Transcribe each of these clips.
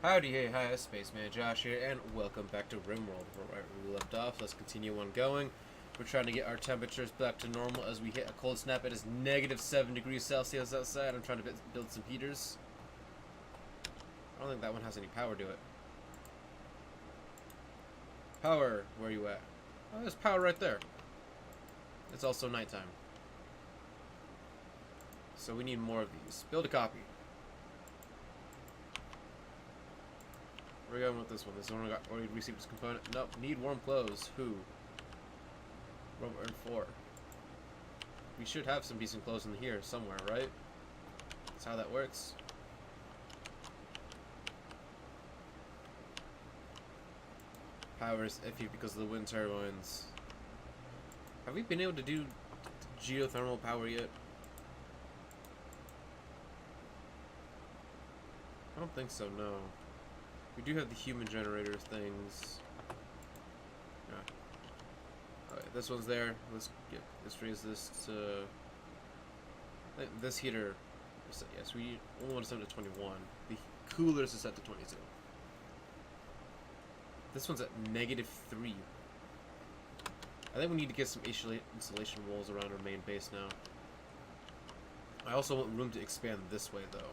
Howdy, hey, hi, it's Spaceman Josh here, and welcome back to Rimworld. We're right where we left off. Let's continue on going. We're trying to get our temperatures back to normal as we hit a cold snap. It is -7 degrees Celsius outside. I'm trying to build some heaters. I don't think that one has any power to it. Power, where are you at? Oh, there's power right there. It's also nighttime. So we need more of these. Build a copy. Where are we going with this one? This one got already received this component. Nope. Need warm clothes. Who? Robot earned 4. We should have some decent clothes in here somewhere, right? That's how that works. Power is iffy because of the wind turbines. Have we been able to do geothermal power yet? I don't think so, no. We do have the human generator things. Yeah. Alright, this one's there. Let's raise this to this heater. Yes, we only want to set it to 21. The coolers is set to 22. This one's at -3. I think we need to get some insulation walls around our main base now. I also want room to expand this way though.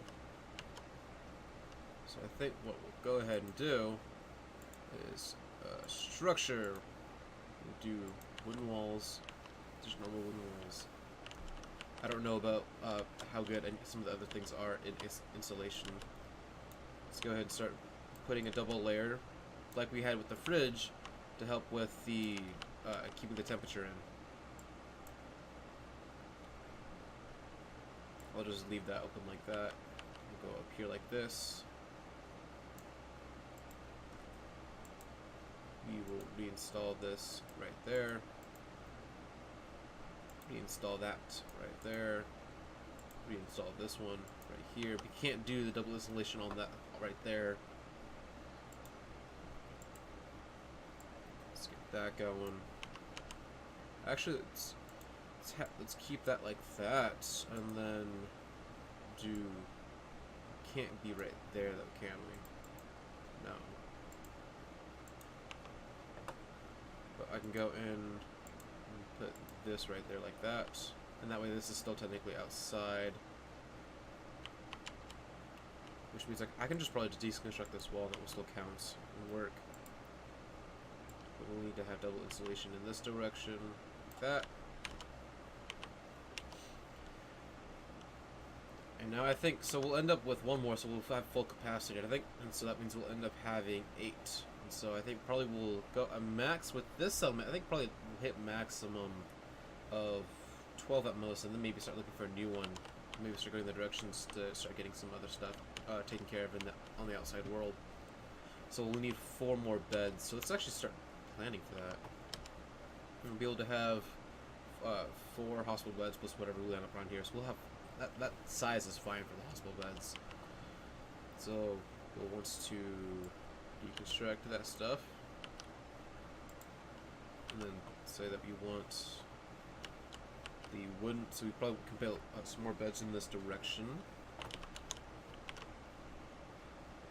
So I think what we'll go ahead and do is structure. We'll do wooden walls, just normal wooden walls. I don't know about how good some of the other things are in insulation. Let's go ahead and start putting a double layer, like we had with the fridge, to help with the keeping the temperature in. I'll just leave that open like that. We'll go up here like this. We will reinstall this right there. Reinstall that right there. Reinstall this one right here. We can't do the double installation on that right there. Let's get that going. Actually, let's keep that like that, and then do. Can't be right there though, can we? No. But I can go in and put this right there like that, and that way this is still technically outside, which means like I can just probably just deconstruct this wall, that will still count and work. But we'll need to have double insulation in this direction, like that. And now I think, so we'll end up with one more, so we'll have full capacity, I think, and so that means we'll end up having 8. And so I think probably we'll go a max with this element. I think probably we'll hit maximum of 12 at most, and then maybe start looking for a new one. Maybe start going in the directions to start getting some other stuff taken care of on the outside world. So we'll need 4 more beds. So let's actually start planning for that. We'll be able to have 4 hospital beds plus whatever we land up around here. So we'll have that size is fine for the hospital beds. So we'll want to deconstruct that stuff, and then say that we want the wooden. So we probably can build some more beds in this direction.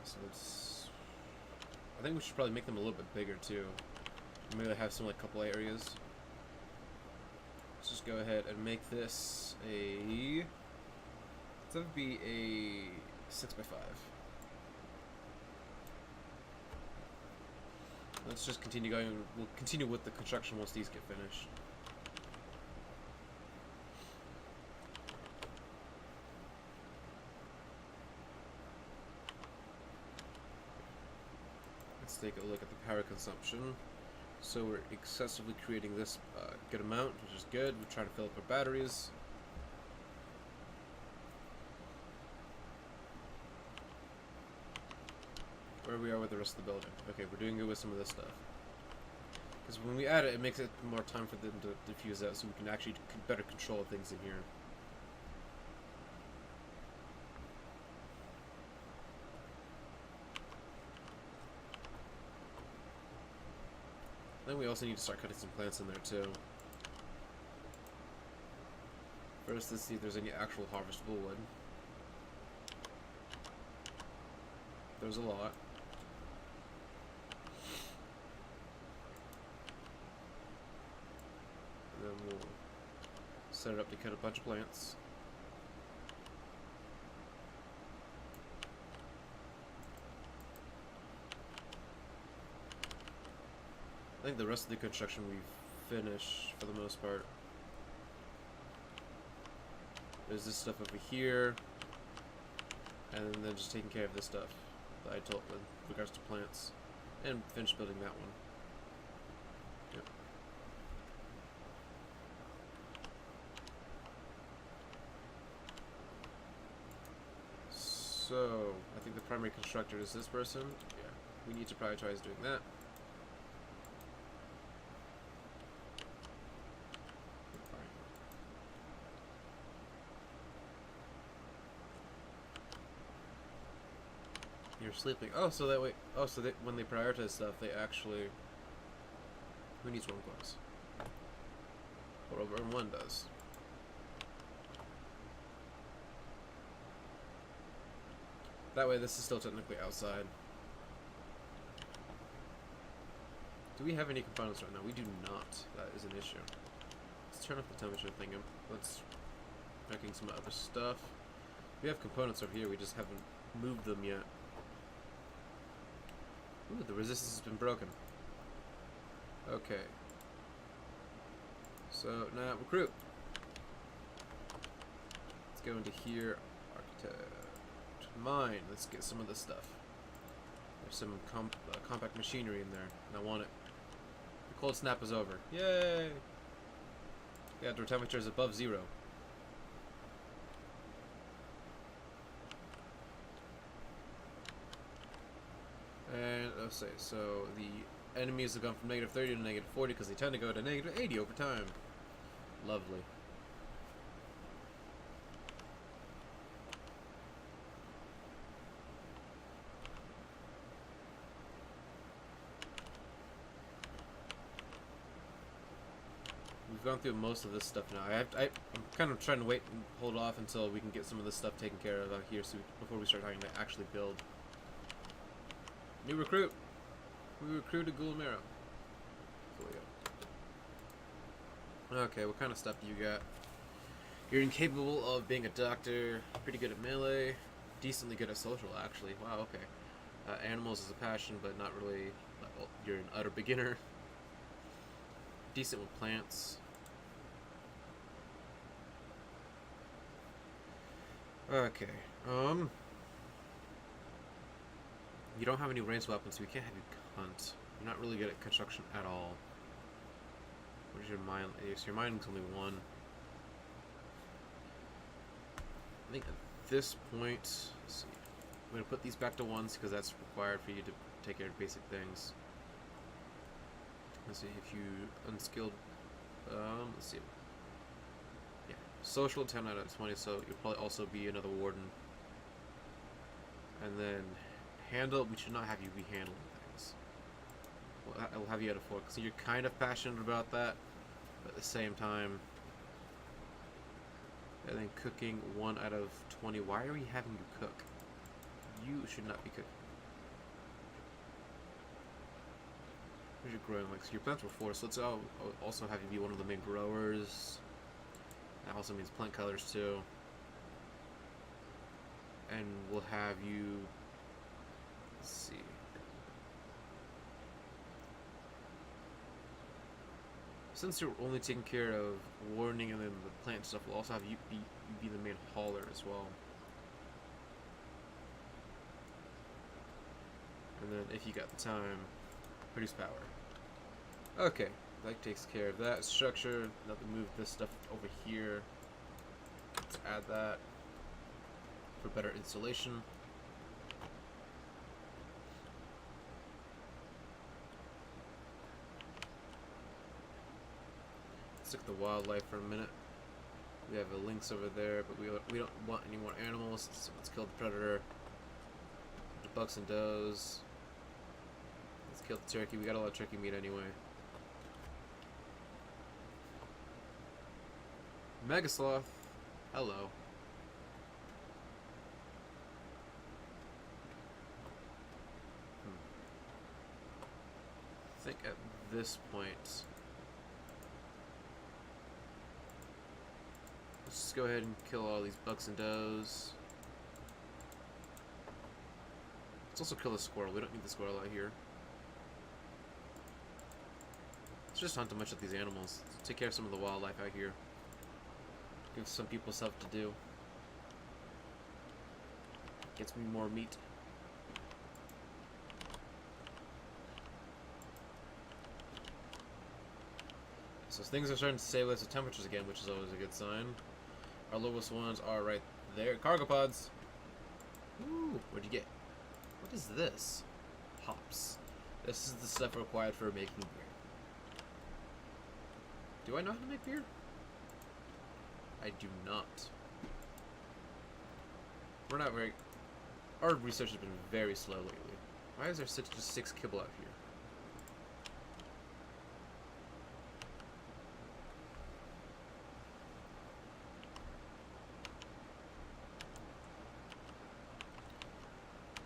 So I think we should probably make them a little bit bigger too. Maybe have some like couple areas. Let's just go ahead and make this a. That would be a 6x5. Let's just continue going. We'll continue with the construction once these get finished. Let's take a look at the power consumption. So we're excessively creating this good amount, which is good. We're trying to fill up our batteries. Where we are with the rest of the building. Okay, we're doing good with some of this stuff. Because when we add it, it makes it more time for them to diffuse out, so we can actually better control things in here. Then we also need to start cutting some plants in there too. First, let's see if there's any actual harvestable wood. There's a lot. then we'll set it up to cut a bunch of plants. I think the rest of the construction we've finished for the most part. There's this stuff over here, and then just taking care of this stuff that I told with regards to plants, and finish building that one. Yep. So I think the primary constructor is this person. Yeah, we need to prioritize doing that. You're sleeping. Oh, so that way. Oh, so they, when they prioritize stuff, they actually. Who needs 1 class? What over 1 does. That way, this is still technically outside. Do we have any components right now? We do not. That is an issue. Let's turn up the temperature thing. Let's making some other stuff. We have components over here. We just haven't moved them yet. Ooh, the resistance has been broken. Okay. So now recruit. Let's go into here. Architect. Mine. Let's get some of this stuff. There's some compact machinery in there, and I want it. The cold snap is over. Yay! The outdoor temperature is above 0. And let's say, so the enemies have gone from -30 to -40 because they tend to go to -80 over time. Lovely. We've gone through most of this stuff now. I'm kind of trying to wait and hold off until we can get some of this stuff taken care of out here, so before we start having to actually build. New recruit. We recruited Gulmero. Okay, what kind of stuff do you got? You're incapable of being a doctor. Pretty good at melee. Decently good at social, actually. Wow, okay. Animals is a passion, but not really. Well, you're an utter beginner. Decent with plants. Okay. You don't have any ranged weapons, so we can't have you hunt. You're not really good at construction at all. What is your mine? Yes, your mining's only 1. I think at this point, let's see. I'm gonna put these back to 1s because that's required for you to take care of basic things. Let's see if you unskilled. Let's see. Yeah, social 10 out of 20, so you'll probably also be another warden. And then handle, we should not have you be handling things. I'll have you at a 4, so you're kind of passionate about that, but at the same time. And then cooking 1 out of 20. Why are we having you cook? You should not be cooking. Where's your growing? Like, so your plants were 4, so let's also have you be one of the main growers. That also means plant colors too. And we'll have you. Let's see. Since you're only taking care of warning and then the plant stuff, we'll also have you be the main hauler as well. And then if you got the time, produce power. Okay, that takes care of that structure. Now to move this stuff over here. Let's add that for better installation. Let's look at the wildlife for a minute. We have a lynx over there, but we don't want any more animals. So let's kill the predator. The bucks and does. Let's kill the turkey. We got a lot of turkey meat anyway. Mega sloth. Hello. I think at this point Let's go ahead and kill all these bucks and does. Let's also kill the squirrel. We don't need the squirrel out here. Let's just hunt a bunch of these animals. Take care of some of the wildlife out here. Give some people stuff to do. Gets me more meat. So things are starting to stabilize the temperatures again, which is always a good sign. Our lowest ones are right there. Cargo pods. Ooh, what'd you get? What is this? Hops. This is the stuff required for making beer. Do I know how to make beer? I do not. We're not very... Our research has been very slow lately. Why is there just 6 kibble out here?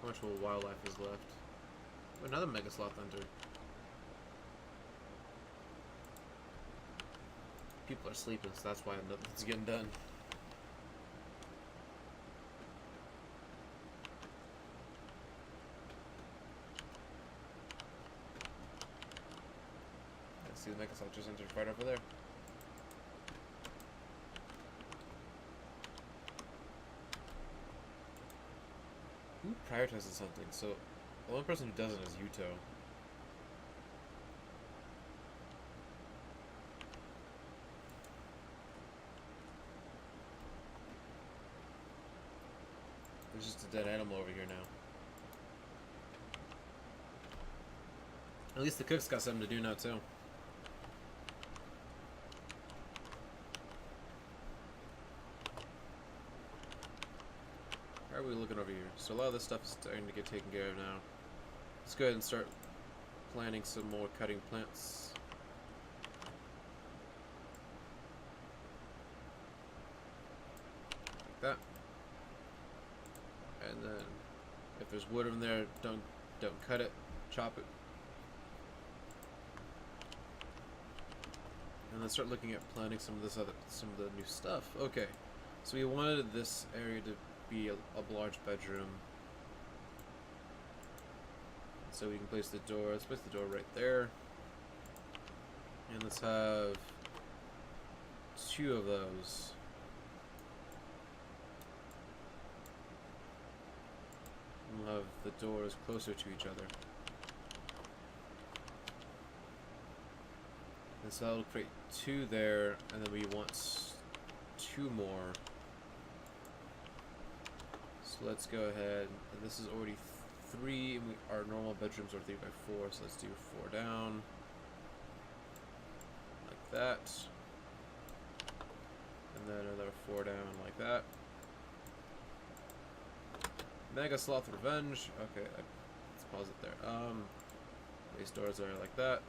How much more wildlife is left? Another mega sloth hunter. People are sleeping, so that's why nothing's getting done. I see the mega sloth just entered right over there. Who prioritizes something? So, the only person who doesn't is Yuto. There's just a dead animal over here now. At least the cook's got something to do now, too. How are we looking over here? So a lot of this stuff is starting to get taken care of now. Let's go ahead and start planting some more cutting plants. Like that. And then if there's wood in there, don't cut it, chop it. And then start looking at planting some of the new stuff. Okay. So we wanted this area to be a large bedroom. So we can place the door. Let's place the door right there. And let's have 2 of those. We'll have the doors closer to each other. And so that'll create 2 there, and then we want 2 more. So let's go ahead, and this is already 3, and our normal bedrooms are 3 by 4, so let's do 4 down. Like that. And then another 4 down like that. Mega Sloth Revenge. Okay, let's pause it there. These doors are like that.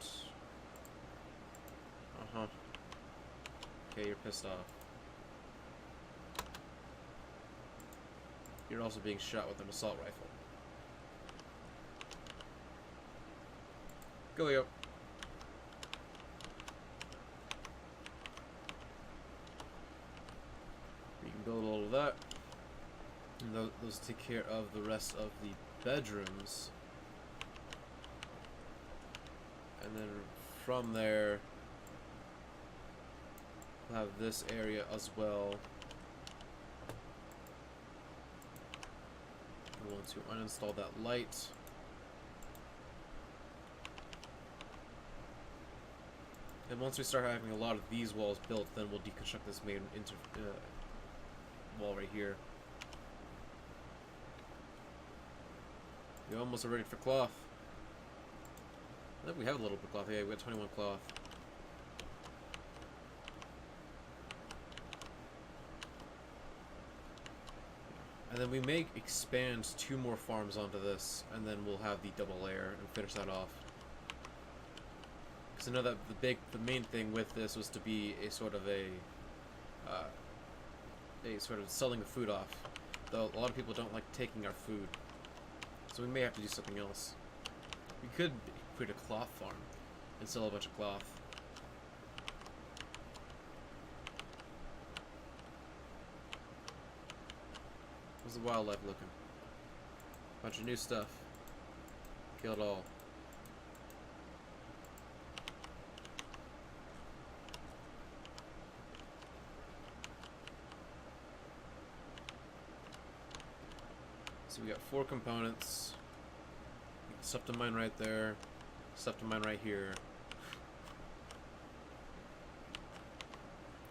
Uh-huh. Okay, you're pissed off. You're also being shot with an assault rifle. Go, Leo. We can build all of that. And those take care of the rest of the bedrooms. And then from there, we'll have this area as well. We want to uninstall that light. And once we start having a lot of these walls built, then we'll deconstruct this main wall right here. We almost are ready for cloth. I think we have a little bit of cloth. Yeah, we got 21 cloth. And then we may expand 2 more farms onto this, and then we'll have the double layer and finish that off. Because I know that the main thing with this was to be a sort of a sort of selling the food off. Though a lot of people don't like taking our food. So we may have to do something else. We could create a cloth farm and sell a bunch of cloth. How's the wildlife looking? Bunch of new stuff. Kill it all. So we got 4 components. Stuff to mine right there. Stuff to mine right here.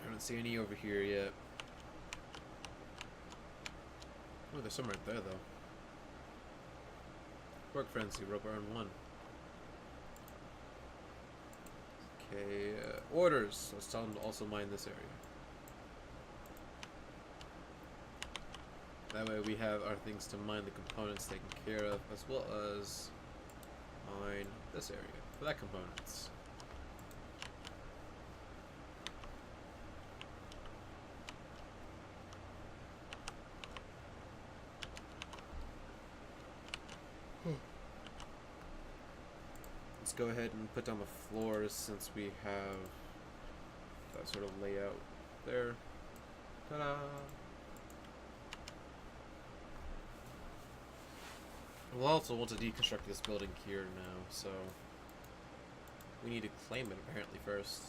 I don't see any over here yet. Oh, there's some right there though. Work frenzy, rope iron 1. Okay, orders. Let's tell them to also mine this area. That way we have our things to mine the components taken care of, as well as mine this area for that components. Let's go ahead and put down the floors since we have that sort of layout there. Ta-da! We'll also want to deconstruct this building here now, so we need to claim it apparently first.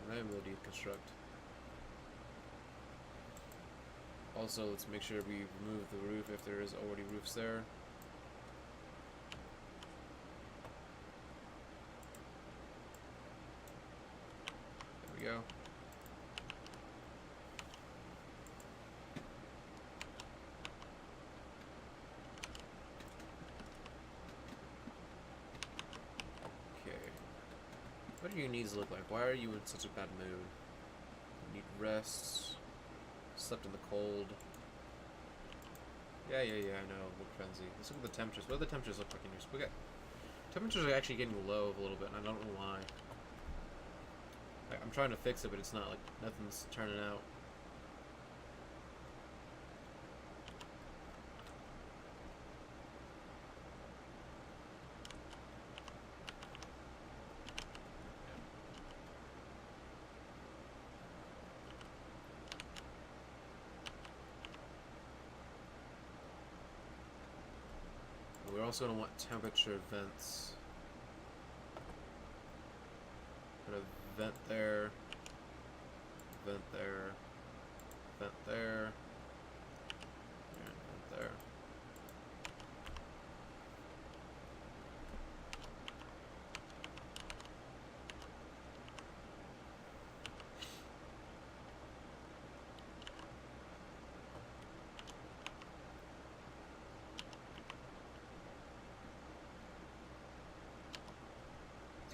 And then we'll deconstruct. Also, let's make sure we remove the roof if there is already roofs there. There we go. What do your needs look like? Why are you in such a bad mood? You need rest. Slept in the cold. Yeah, I know. Work frenzy. Let's look at the temperatures. What do the temperatures look like in your spaghetti? Temperatures are actually getting low a little bit, and I don't know why. I'm trying to fix it, but it's not like nothing's turning out. We're also going to want temperature vents. Put a vent there, vent there, vent there, and vent there.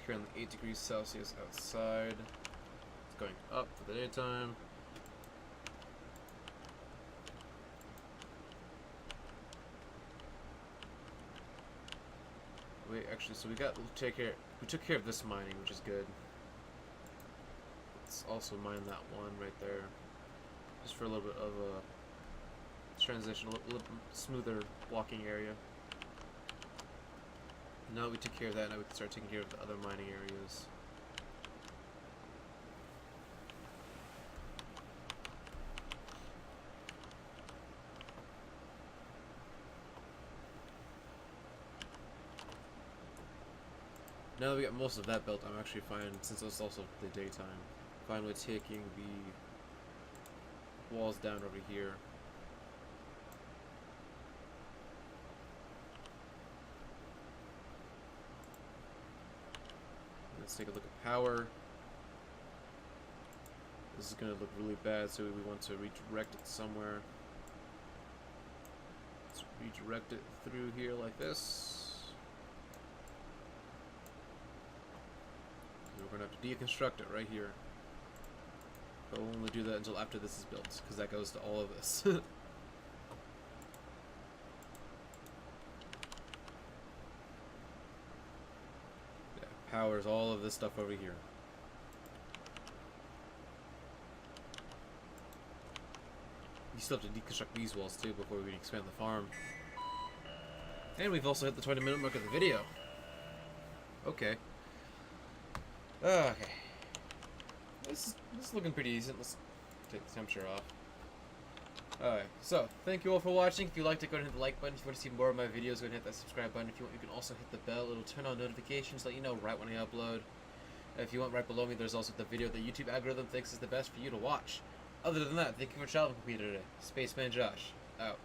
Currently 8 degrees Celsius outside. It's going up for the daytime. Wait, actually, so we took care of this mining, which is good. Let's also mine that one right there, just for a little bit of a transition, a little smoother walking area. Now that we took care of that, now we can start taking care of the other mining areas. Now that we got most of that built, I'm actually fine, since it's also the daytime, fine with taking the walls down over here. Let's take a look at power. This is going to look really bad, so we want to redirect it somewhere. Let's redirect it through here like this. We're going to have to deconstruct it right here. But we'll only do that until after this is built, because that goes to all of this. Powers all of this stuff over here. You still have to deconstruct these walls too before we can expand the farm. And we've also hit the 20-minute mark of the video. Okay. Okay. this is looking pretty decent. Let's take the temperature off. Alright, so thank you all for watching. If you liked it, go ahead and hit the like button. If you want to see more of my videos, go ahead and hit that subscribe button. If you want, you can also hit the bell. It'll turn on notifications, let you know right when I upload. If you want, right below me, there's also the video the YouTube algorithm thinks is the best for you to watch. Other than that, thank you for traveling with me today. Spaceman Josh, out.